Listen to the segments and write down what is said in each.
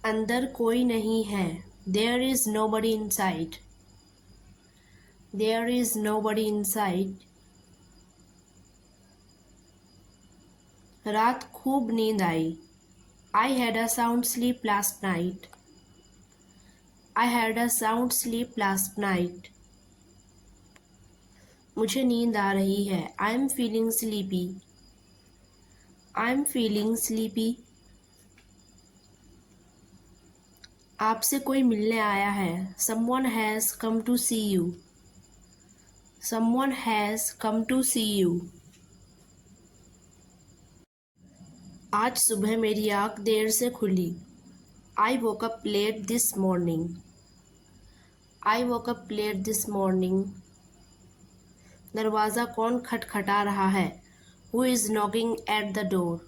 अंदर कोई नहीं है। There is nobody inside. There is nobody inside. रात खूब नींद आई। I had a sound sleep last night. I had a sound sleep last night. मुझे नींद आ रही है। I am feeling sleepy. I am feeling sleepy. आपसे कोई मिलने आया है। Someone has come to see you. Someone has come to see you. आज सुबह मेरी आँख देर से खुली। I woke up late this morning. I woke up late this morning. दरवाज़ा कौन खटखटा रहा है? Who is knocking at the door?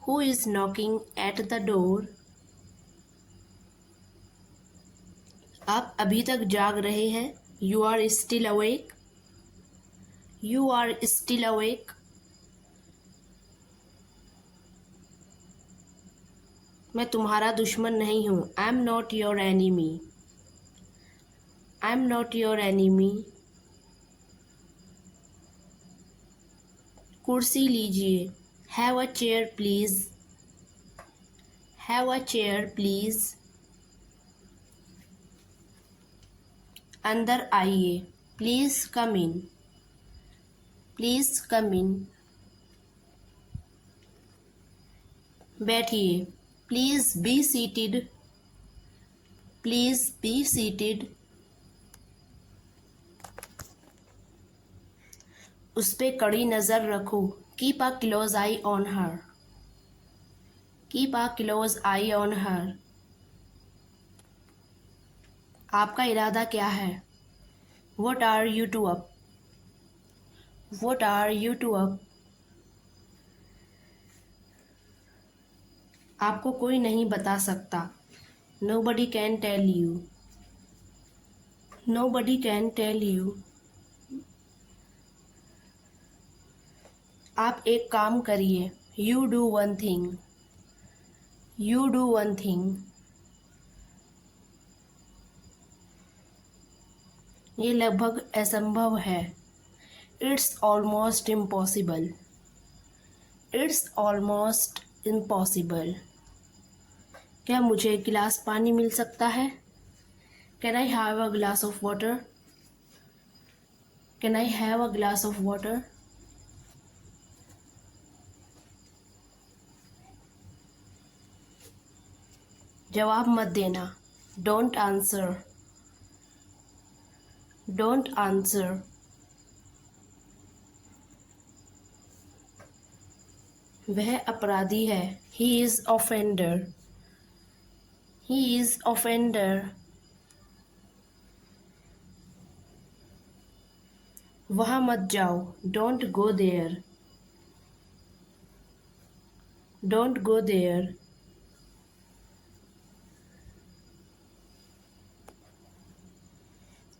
Who is knocking at the door? आप अभी तक जाग रहे हैं। You are still awake. You are still awake. मैं तुम्हारा दुश्मन नहीं हूँ। I am not your enemy. I am not your enemy. कुर्सी लीजिए। Have a chair please. Have a chair please. अंदर आइए। Please come in. Please come in. बैठिए। Please be seated. Please be seated. उस पे कड़ी नज़र रखो। Keep a close eye on her. Keep a close eye on her. आपका इरादा क्या है? What are you two up? What are you two up? आपको कोई नहीं बता सकता। Nobody can tell you. Nobody can tell you. आप एक काम करिए। You do one thing. You do one thing. ये लगभग असंभव है। It's almost impossible. It's almost impossible. क्या मुझे एक गिलास पानी मिल सकता है? Can I have a glass of water? Can I have a glass of water? जवाब मत देना। Don't answer. Don't answer. वह अपराधी है। He is offender. He is offender. वहाँ मत जाओ। Don't go there. Don't go there.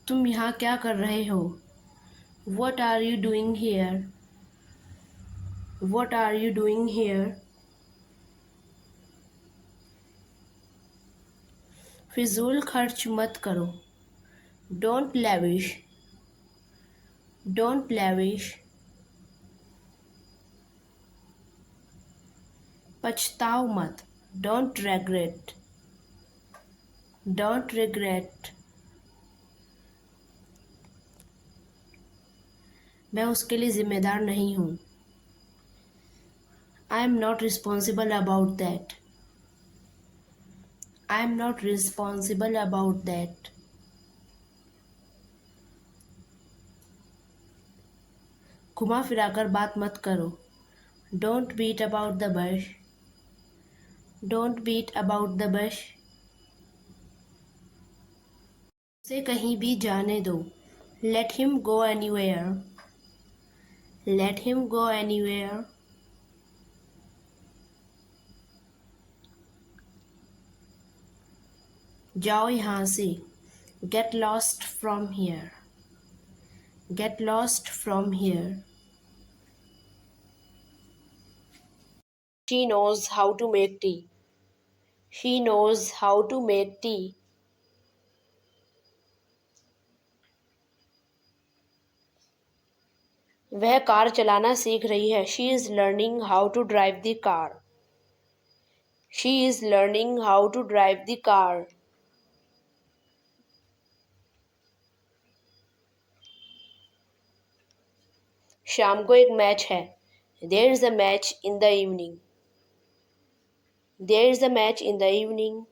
तुम यहाँ क्या कर रहे हो? What are you doing here? What are you doing here? फिजूल खर्च मत करो। Don't lavish. Don't lavish. पछताओ मत। Don't regret. Don't regret. मैं उसके लिए जिम्मेदार नहीं हूँ। I am not responsible about that. I am not responsible about that. घुमा फिराकर बात मत करो। Don't beat about the bush. Don't beat about the bush. उसे कहीं भी जाने दो। Let him go anywhere. Let him go anywhere. जाओ यहाँ से। Get lost from here. Get lost from here. She knows how to make tea. She knows how to make tea. वह car चलाना सीख रही है. She is learning how to drive the car. She is learning how to drive the car. शाम को एक match है. There is a match in the evening. There is a match in the evening.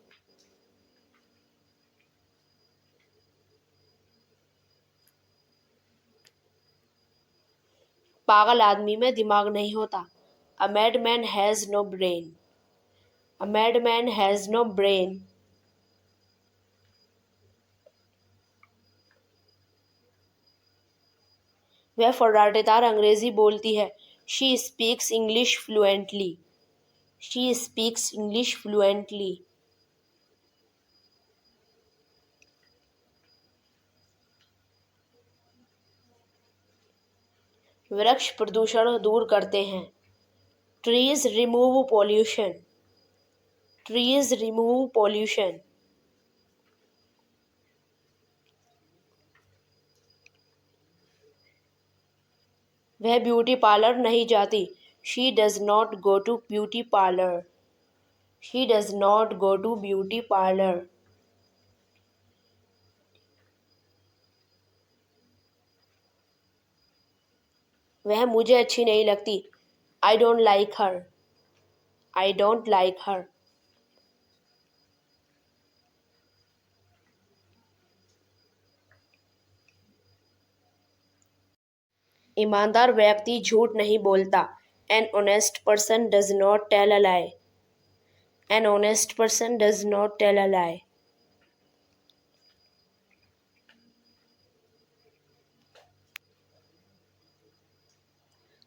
पागल आदमी में दिमाग नहीं होता. A madman has no brain. A madman has no brain. वह फर्राटेदार अंग्रेजी बोलती है. She speaks English fluently. She speaks English fluently. वृक्ष प्रदूषण दूर करते हैं. Trees remove pollution. Trees remove pollution. वह ब्यूटी पार्लर नहीं जाती. She does not go to beauty parlor. She does not go to beauty parlor. वह मुझे अच्छी नहीं लगती. I don't like her. I don't like her. ईमानदार व्यक्ति झूठ नहीं बोलता. An honest person does not tell a lie. An honest person does not tell a lie.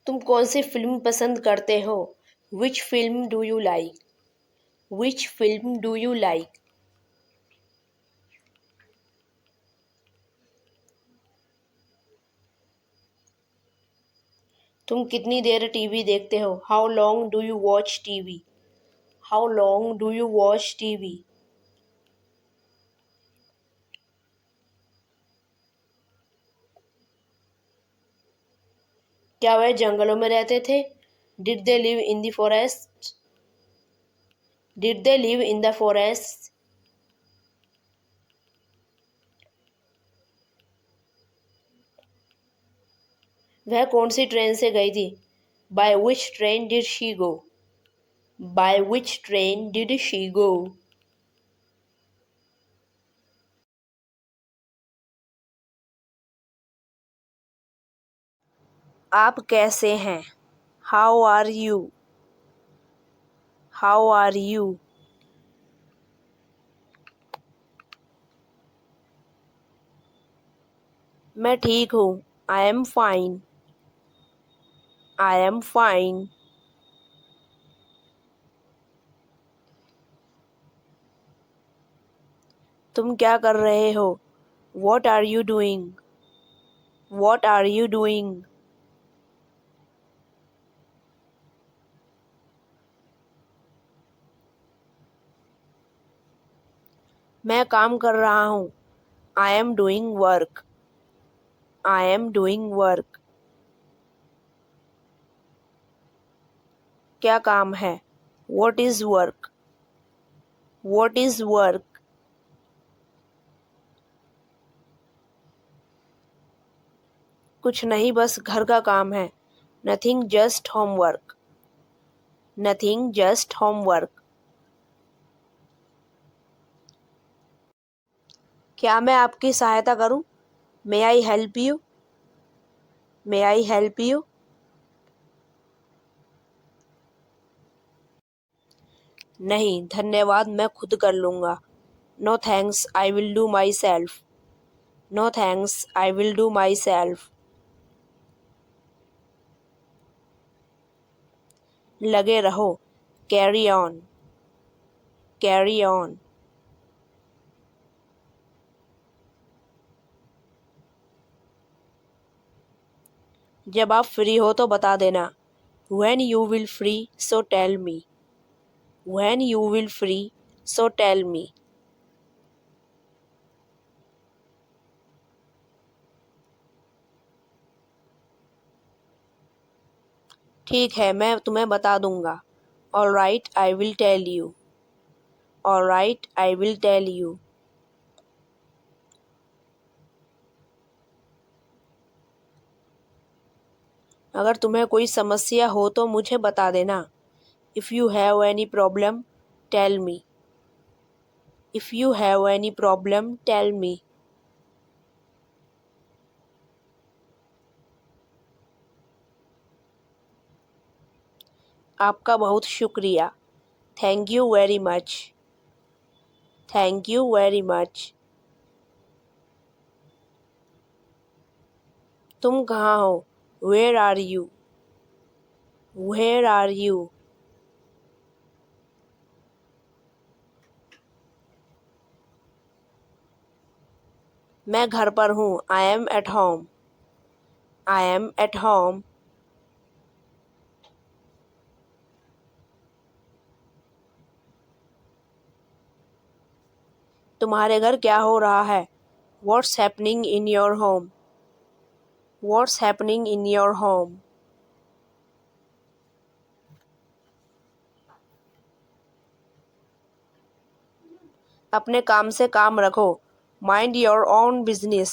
तुम कौन सी फिल्म पसंद करते हो? Which film do you like? Which film do you like? तुम कितनी देर टीवी देखते हो? How long do you watch TV? How long do you watch TV? क्या वह जंगलों में रहते थे? Did they live in the forest? Did they live in the forest? वह कौन सी ट्रेन से गई थी? By which train did she go? By which train did she go? आप कैसे हैं? How are you? How are you? मैं ठीक हूँ. I am fine. I am fine. तुम क्या कर रहे हो? What are you doing? What are you doing? मैं काम कर रहा हूँ. I am doing work. I am doing work. क्या काम है? What is work? What is work? कुछ नहीं, बस घर का काम है. Nothing, just homework. Nothing, just homework. क्या मैं आपकी सहायता करूं? May I help you? May I help you? नहीं, धन्यवाद, मैं खुद कर लूँगा. No thanks, I will do myself. No thanks, I will do myself. लगे रहो. Carry on. Carry on. जब आप फ्री हो तो बता देना. When you will free, so tell me. When you will free, So tell me. ठीक है, मैं तुम्हें बता दूंगा. All right, I will tell you. All right, I will tell you. अगर तुम्हें कोई समस्या हो तो मुझे बता देना. If you have any problem, tell me. If you have any problem, tell me. आपका बहुत शुक्रिया. Thank you very much. Thank you very much. तुम कहाँ हो? Where are you? Where are you? मैं घर पर हूँ. I am at home. I am at home. तुम्हारे घर क्या हो रहा है? What's happening in your home? What's happening in your home? अपने काम से काम रखो. Mind your own business.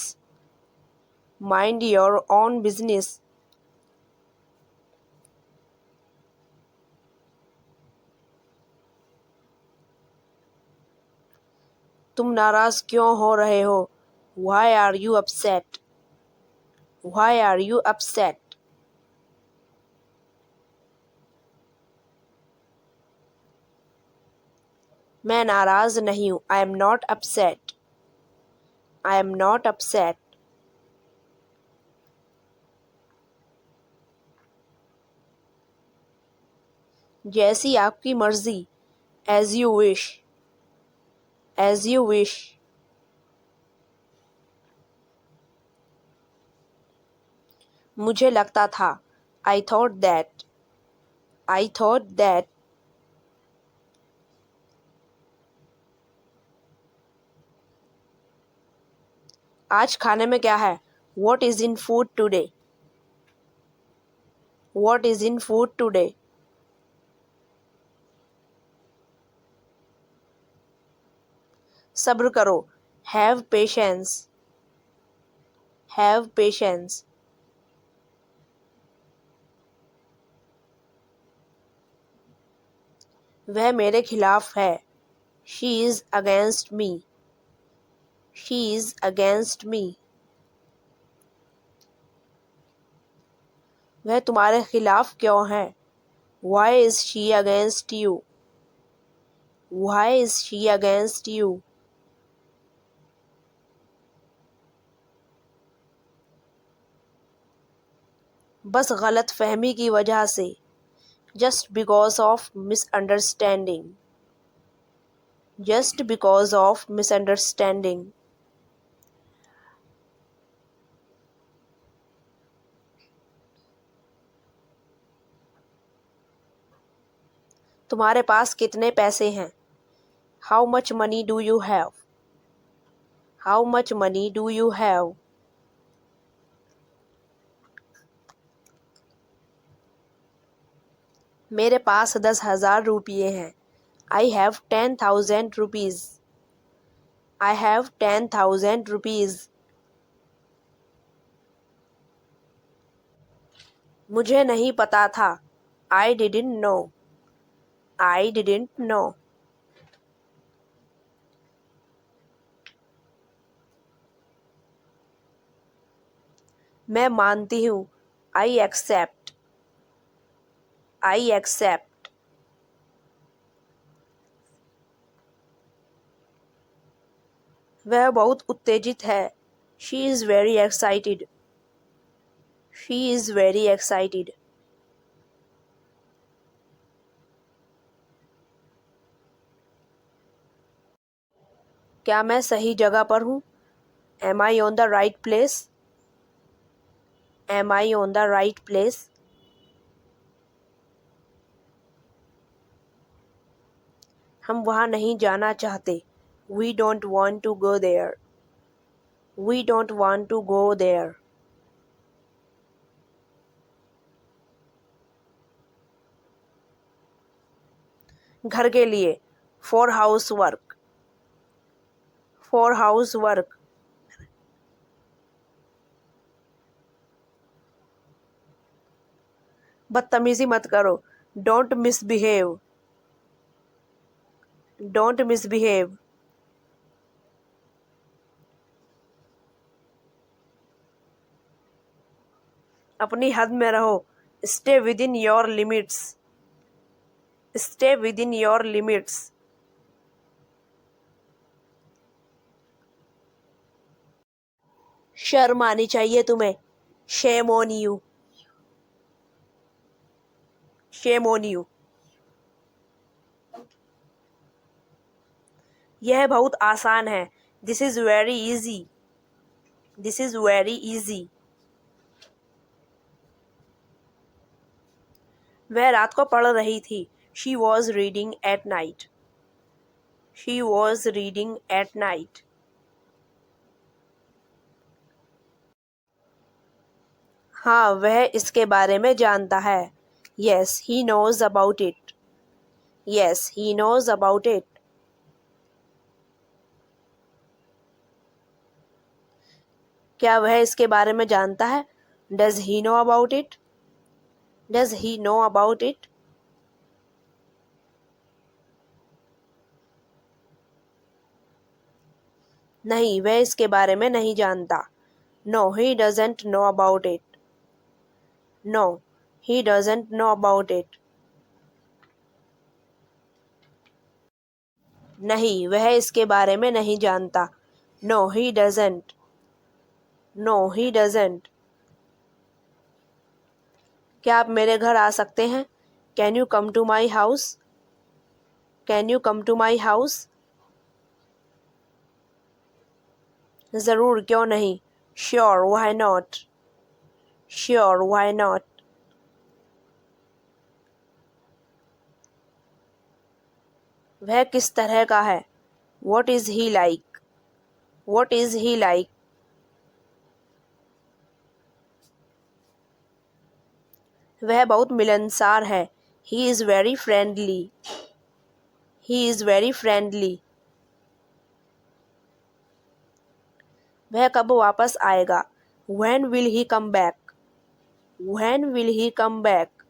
Mind your own business. तुम नाराज क्यों हो रहे हो? Why are you upset? Why are you upset? मैं नाराज नहीं हूँ. I am not upset. I am not upset. जैसी आपकी मर्जी. As you wish. As you wish. मुझे लगता था. I thought that. I thought that. आज खाने में क्या है? What is in food today? What is in food today? सब्र करो. Have patience. Have patience. वह मेरे खिलाफ है. She is against me. She is against me. वह तुम्हारे खिलाफ क्यों है? Why is she against you? Why is she against you? बस गलत फहमी की वजह से. Just because of misunderstanding. Just because of misunderstanding. तुम्हारे पास कितने पैसे हैं? How much money do you have? How much money do you have? मेरे पास 10,000 रुपये हैं. I have 10,000 rupees. I have 10,000 rupees. मुझे नहीं पता था. I didn't know. I didn't know. मैं मानती हूँ. I accept. I accept. वह बहुत उत्तेजित है. She is very excited. She is very excited. क्या मैं सही जगह पर हूँ? Am I on the right place? Am I on the right place? हम वहाँ नहीं जाना चाहते. We don't want to go there. We don't want to go there. घर के लिए. For housework. For housework. बदतमीजी मत करो. Don't misbehave. Don't misbehave. अपनी हद में रहो. Stay within your limits. Stay within your limits. शर्म आनी चाहिए तुम्हें. Shame on you. Shame on you. यह बहुत आसान है. This is very easy. This is very easy. वह रात को पढ़ रही थी. She was reading at night. She was reading at night. हाँ, वह इसके बारे में जानता है. Yes, he knows about it. Yes, he knows about it. क्या वह इसके बारे में जानता है? Does he know about it? Does he know about it? नहीं, वह इसके बारे में नहीं जानता. No, he doesn't know about it. No, he doesn't know about it. नहीं, वह इसके बारे में नहीं जानता. No, he doesn't. No, he doesn't. क्या आप मेरे घर आ सकते हैं? Can you come to my house? Can you come to my house? ज़रूर, क्यों नहीं. Sure, why not? Sure, why not? वह किस तरह का है? What is he like? What is he like? वह बहुत मिलनसार है. He is very friendly. He is very friendly. वह कब वापस आएगा? When will he come back? When will he come back?